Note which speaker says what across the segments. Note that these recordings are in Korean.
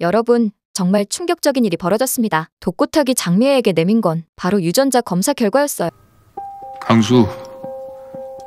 Speaker 1: 여러분, 정말 충격적인 일이 벌어졌습니다. 독고타기 장미애에게 내민 건 바로 유전자 검사 결과였어요.
Speaker 2: 강수,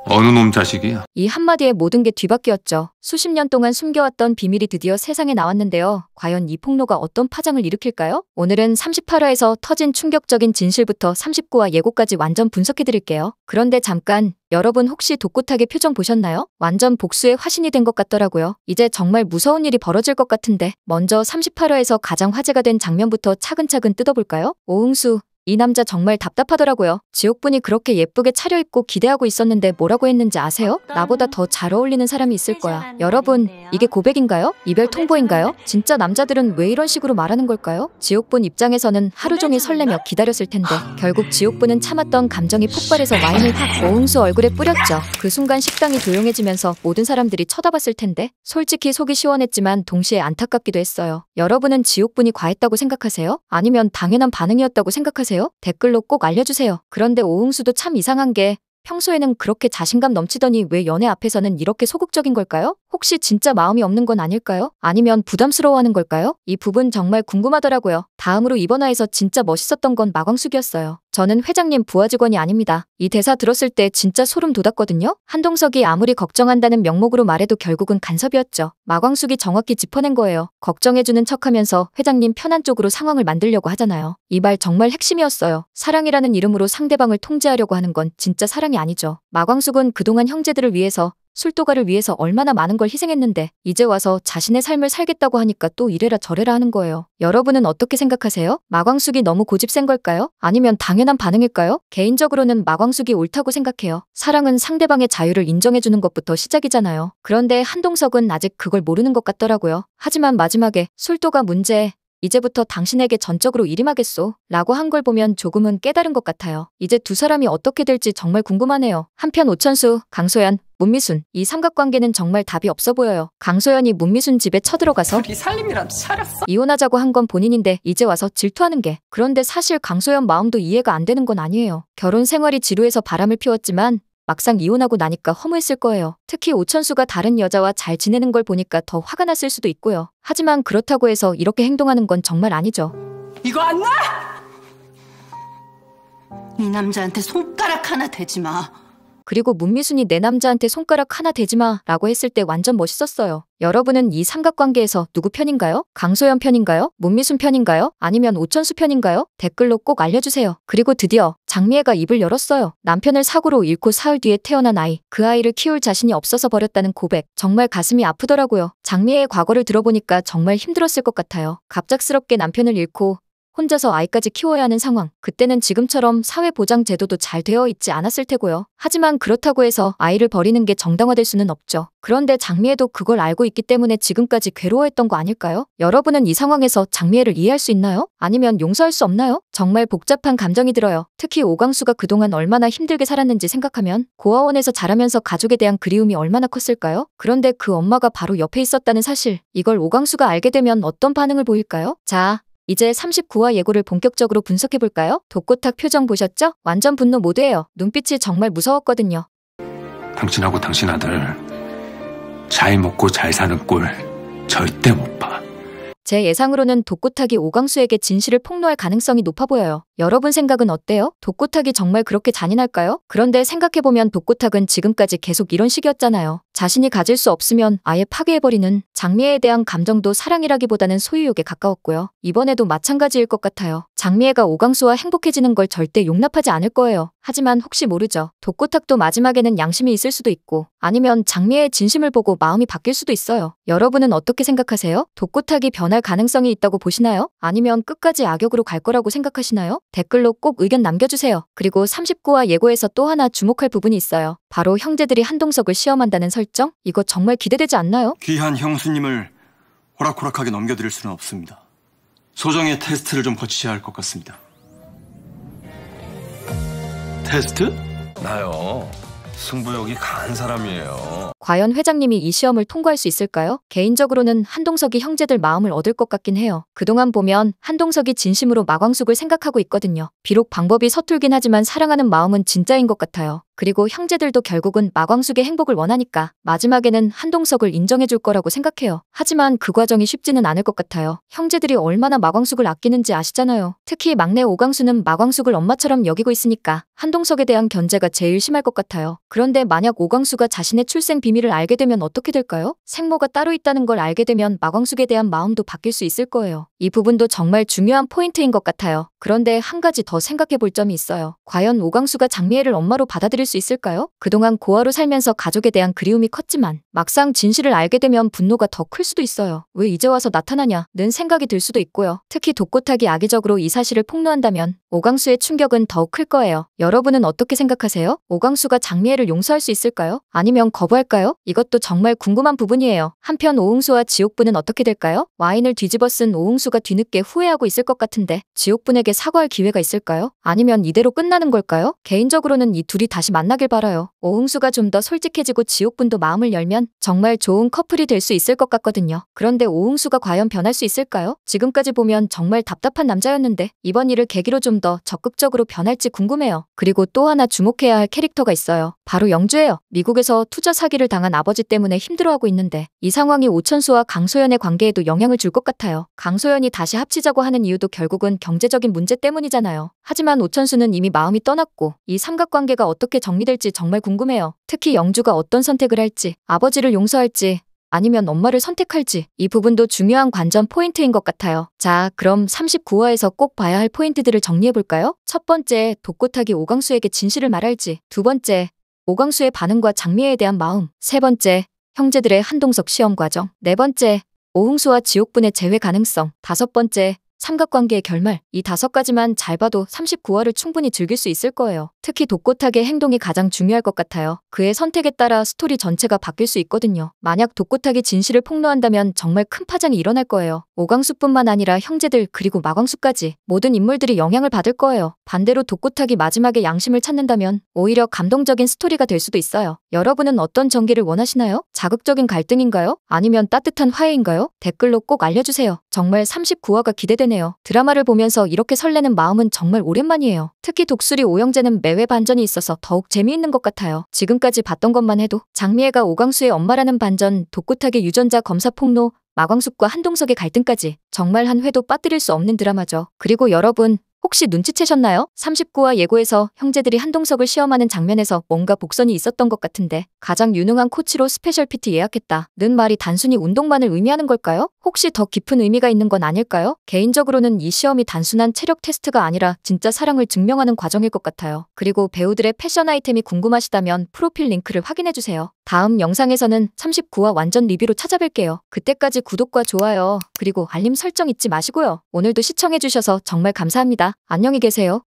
Speaker 2: 어느 놈 자식이야?
Speaker 1: 이 한마디에 모든 게 뒤바뀌었죠. 수십 년 동안 숨겨왔던 비밀이 드디어 세상에 나왔는데요. 과연 이 폭로가 어떤 파장을 일으킬까요? 오늘은 38화에서 터진 충격적인 진실부터 39화 예고까지 완전 분석해드릴게요. 그런데 잠깐, 여러분 혹시 독고타기 표정 보셨나요? 완전 복수의 화신이 된 것 같더라고요. 이제 정말 무서운 일이 벌어질 것 같은데 먼저 38화에서 가장 화제가 된 장면부터 차근차근 뜯어볼까요? 오응수, 이 남자 정말 답답하더라고요. 지옥분이 그렇게 예쁘게 차려입고 기대하고 있었는데 뭐라고 했는지 아세요? 나보다 더 잘 어울리는 사람이 있을 거야. 여러분, 이게 고백인가요? 이별 통보인가요? 진짜 남자들은 왜 이런 식으로 말하는 걸까요? 지옥분 입장에서는 하루 종일 설레며 기다렸을 텐데 결국 지옥분은 참았던 감정이 폭발해서 와인을 확 오응수 얼굴에 뿌렸죠. 그 순간 식당이 조용해지면서 모든 사람들이 쳐다봤을 텐데 솔직히 속이 시원했지만 동시에 안타깝기도 했어요. 여러분은 지옥분이 과했다고 생각하세요? 아니면 당연한 반응이었다고 생각하세요? 댓글로 꼭 알려주세요. 그런데 오응수도 참 이상한 게 평소에는 그렇게 자신감 넘치더니 왜 연애 앞에서는 이렇게 소극적인 걸까요? 혹시 진짜 마음이 없는 건 아닐까요? 아니면 부담스러워하는 걸까요? 이 부분 정말 궁금하더라고요. 다음으로 이번 화에서 진짜 멋있었던 건 마광숙이었어요. 저는 회장님 부하 직원이 아닙니다. 이 대사 들었을 때 진짜 소름 돋았거든요. 한동석이 아무리 걱정한다는 명목으로 말해도 결국은 간섭이었죠. 마광숙이 정확히 짚어낸 거예요. 걱정해주는 척하면서 회장님 편한 쪽으로 상황을 만들려고 하잖아요. 이 말 정말 핵심이었어요. 사랑이라는 이름으로 상대방을 통제하려고 하는 건 진짜 사랑이 아니죠. 마광숙은 그동안 형제들을 위해서 술도가를 위해서 얼마나 많은 걸 희생했는데 이제 와서 자신의 삶을 살겠다고 하니까 또 이래라 저래라 하는 거예요. 여러분은 어떻게 생각하세요? 마광숙이 너무 고집센 걸까요? 아니면 당연한 반응일까요? 개인적으로는 마광숙이 옳다고 생각해요. 사랑은 상대방의 자유를 인정해주는 것부터 시작이잖아요. 그런데 한동석은 아직 그걸 모르는 것 같더라고요. 하지만 마지막에 술도가 문제, 이제부터 당신에게 전적으로 일임하겠소 라고 한 걸 보면 조금은 깨달은 것 같아요. 이제 두 사람이 어떻게 될지 정말 궁금하네요. 한편 오천수, 강소연, 문미순, 이 삼각관계는 정말 답이 없어 보여요. 강소연이 문미순 집에 쳐들어가서
Speaker 3: 우리 살림이라도 차렸어.
Speaker 1: 이혼하자고 한 건 본인인데 이제 와서 질투하는 게. 그런데 사실 강소연 마음도 이해가 안 되는 건 아니에요. 결혼 생활이 지루해서 바람을 피웠지만 막상 이혼하고 나니까 허무했을 거예요. 특히 오천수가 다른 여자와 잘 지내는 걸 보니까 더 화가 났을 수도 있고요. 하지만 그렇다고 해서 이렇게 행동하는 건 정말 아니죠.
Speaker 3: 이거 안 나? 이 남자한테 손가락 하나 대지 마.
Speaker 1: 그리고 문미순이 내 남자한테 손가락 하나 대지 마 라고 했을 때 완전 멋있었어요. 여러분은 이 삼각관계에서 누구 편인가요? 강소연 편인가요? 문미순 편인가요? 아니면 오천수 편인가요? 댓글로 꼭 알려주세요. 그리고 드디어 장미애가 입을 열었어요. 남편을 사고로 잃고 사흘 뒤에 태어난 아이, 그 아이를 키울 자신이 없어서 버렸다는 고백. 정말 가슴이 아프더라고요. 장미애의 과거를 들어보니까 정말 힘들었을 것 같아요. 갑작스럽게 남편을 잃고 혼자서 아이까지 키워야 하는 상황. 그때는 지금처럼 사회보장 제도도 잘 되어 있지 않았을 테고요. 하지만 그렇다고 해서 아이를 버리는 게 정당화될 수는 없죠. 그런데 장미애도 그걸 알고 있기 때문에 지금까지 괴로워했던 거 아닐까요? 여러분은 이 상황에서 장미애를 이해할 수 있나요? 아니면 용서할 수 없나요? 정말 복잡한 감정이 들어요. 특히 오광수가 그동안 얼마나 힘들게 살았는지 생각하면 고아원에서 자라면서 가족에 대한 그리움이 얼마나 컸을까요? 그런데 그 엄마가 바로 옆에 있었다는 사실. 이걸 오광수가 알게 되면 어떤 반응을 보일까요? 자, 이제 39화 예고를 본격적으로 분석해볼까요? 독고탁 표정 보셨죠? 완전 분노 모드예요. 눈빛이 정말 무서웠거든요.
Speaker 2: 당신하고 당신 아들 잘 먹고 잘 사는 꼴 절대 못 봐.
Speaker 1: 제 예상으로는 독고탁이 오광수에게 진실을 폭로할 가능성이 높아 보여요. 여러분 생각은 어때요? 독고탁이 정말 그렇게 잔인할까요? 그런데 생각해보면 독고탁은 지금까지 계속 이런 식이었잖아요. 자신이 가질 수 없으면 아예 파괴해버리는, 장미애에 대한 감정도 사랑이라기보다는 소유욕에 가까웠고요. 이번에도 마찬가지일 것 같아요. 장미애가 오광수와 행복해지는 걸 절대 용납하지 않을 거예요. 하지만 혹시 모르죠. 독고탁도 마지막에는 양심이 있을 수도 있고 아니면 장미애의 진심을 보고 마음이 바뀔 수도 있어요. 여러분은 어떻게 생각하세요? 독고탁이 변할 가능성이 있다고 보시나요? 아니면 끝까지 악역으로 갈 거라고 생각하시나요? 댓글로 꼭 의견 남겨주세요. 그리고 39화 예고에서 또 하나 주목할 부분이 있어요. 바로 형제들이 한동석을 시험한다는 설정? 이거 정말 기대되지 않나요?
Speaker 4: 귀한 형수님을 호락호락하게 넘겨드릴 수는 없습니다. 소정의 테스트를 좀 거치셔야 할 것 같습니다. 테스트?
Speaker 5: 나요. 승부욕이 강한 사람이에요.
Speaker 1: 과연 회장님이 이 시험을 통과할 수 있을까요? 개인적으로는 한동석이 형제들 마음을 얻을 것 같긴 해요. 그동안 보면 한동석이 진심으로 마광숙을 생각하고 있거든요. 비록 방법이 서툴긴 하지만 사랑하는 마음은 진짜인 것 같아요. 그리고 형제들도 결국은 마광숙의 행복을 원하니까 마지막에는 한동석을 인정해줄 거라고 생각해요. 하지만 그 과정이 쉽지는 않을 것 같아요. 형제들이 얼마나 마광숙을 아끼는지 아시잖아요. 특히 막내 오광수는 마광숙을 엄마처럼 여기고 있으니까 한동석에 대한 견제가 제일 심할 것 같아요. 그런데 만약 오광수가 자신의 출생 비밀을 알게 되면 어떻게 될까요? 생모가 따로 있다는 걸 알게 되면 마광숙에 대한 마음도 바뀔 수 있을 거예요. 이 부분도 정말 중요한 포인트인 것 같아요. 그런데 한 가지 더 생각해 볼 점이 있어요. 과연 오광수가 장미애를 엄마로 받아들일 수 있을까요? 그동안 고아로 살면서 가족에 대한 그리움이 컸지만 막상 진실을 알게 되면 분노가 더 클 수도 있어요. 왜 이제 와서 나타나냐는 생각이 들 수도 있고요. 특히 독고탁이 악의적으로 이 사실을 폭로한다면 오광수의 충격은 더욱 클 거예요. 여러분은 어떻게 생각하세요? 오광수가 장미애를 용서할 수 있을까요? 아니면 거부할까요? 이것도 정말 궁금한 부분이에요. 한편 오흥수와 지옥분은 어떻게 될까요? 와인을 뒤집어 쓴 오흥수가 뒤늦게 후회하고 있을 것 같은데 지옥분에게 사과할 기회가 있을까요? 아니면 이대로 끝나는 걸까요? 개인적으로는 이 둘이 다시 만나길 바라요. 오흥수가 좀 더 솔직해지고 지옥분도 마음을 열면 정말 좋은 커플이 될 수 있을 것 같거든요. 그런데 오흥수가 과연 변할 수 있을까요? 지금까지 보면 정말 답답한 남자였는데 이번 일을 계기로 좀 더 적극적으로 변할지 궁금해요. 그리고 또 하나 주목해야 할 캐릭터가 있어요. 바로 영주예요. 미국에서 투자 사기를 당한 아버지 때문에 힘들어하고 있는데 이 상황이 오천수와 강소연의 관계에도 영향을 줄 것 같아요. 강소연이 다시 합치자고 하는 이유도 결국은 경제적인 문제 때문이잖아요. 하지만 오천수는 이미 마음이 떠났고 이 삼각관계가 어떻게 정리될지 정말 궁금해요. 특히 영주가 어떤 선택을 할지, 아버지를 용서할지 아니면 엄마를 선택할지 이 부분도 중요한 관전 포인트인 것 같아요. 자, 그럼 39화에서 꼭 봐야 할 포인트들을 정리해볼까요? 첫 번째, 독고탁이 오광수에게 진실을 말할지. 두 번째, 오광수의 반응과 장미애에 대한 마음. 세 번째, 형제들의 한동석 시험 과정. 네 번째, 오흥수와 지옥분의 재회 가능성. 다섯 번째, 삼각관계의 결말. 이 5가지만 잘 봐도 39화를 충분히 즐길 수 있을 거예요. 특히 독고탁의 행동이 가장 중요할 것 같아요. 그의 선택에 따라 스토리 전체가 바뀔 수 있거든요. 만약 독고탁이 진실을 폭로한다면 정말 큰 파장이 일어날 거예요. 오광수뿐만 아니라 형제들 그리고 마광수까지 모든 인물들이 영향을 받을 거예요. 반대로 독고탁이 마지막에 양심을 찾는다면 오히려 감동적인 스토리가 될 수도 있어요. 여러분은 어떤 전개를 원하시나요? 자극적인 갈등인가요? 아니면 따뜻한 화해인가요? 댓글로 꼭 알려주세요. 정말 39화가 기대되네요. 드라마를 보면서 이렇게 설레는 마음은 정말 오랜만이에요. 특히 독수리 오영재는 매회 반전이 있어서 더욱 재미있는 것 같아요. 지금까지 봤던 것만 해도 장미애가 오광수의 엄마라는 반전, 독고탁의 유전자 검사 폭로, 마광숙과 한동석의 갈등까지 정말 한 회도 빠뜨릴 수 없는 드라마죠. 그리고 여러분, 혹시 눈치채셨나요? 39화 예고에서 형제들이 한동석을 시험하는 장면에서 뭔가 복선이 있었던 것 같은데 가장 유능한 코치로 스페셜 PT 예약했다는 말이 단순히 운동만을 의미하는 걸까요? 혹시 더 깊은 의미가 있는 건 아닐까요? 개인적으로는 이 시험이 단순한 체력 테스트가 아니라 진짜 사랑을 증명하는 과정일 것 같아요. 그리고 배우들의 패션 아이템이 궁금하시다면 프로필 링크를 확인해주세요. 다음 영상에서는 39화 완전 리뷰로 찾아뵐게요. 그때까지 구독과 좋아요 그리고 알림 설정 잊지 마시고요. 오늘도 시청해주셔서 정말 감사합니다. 안녕히 계세요.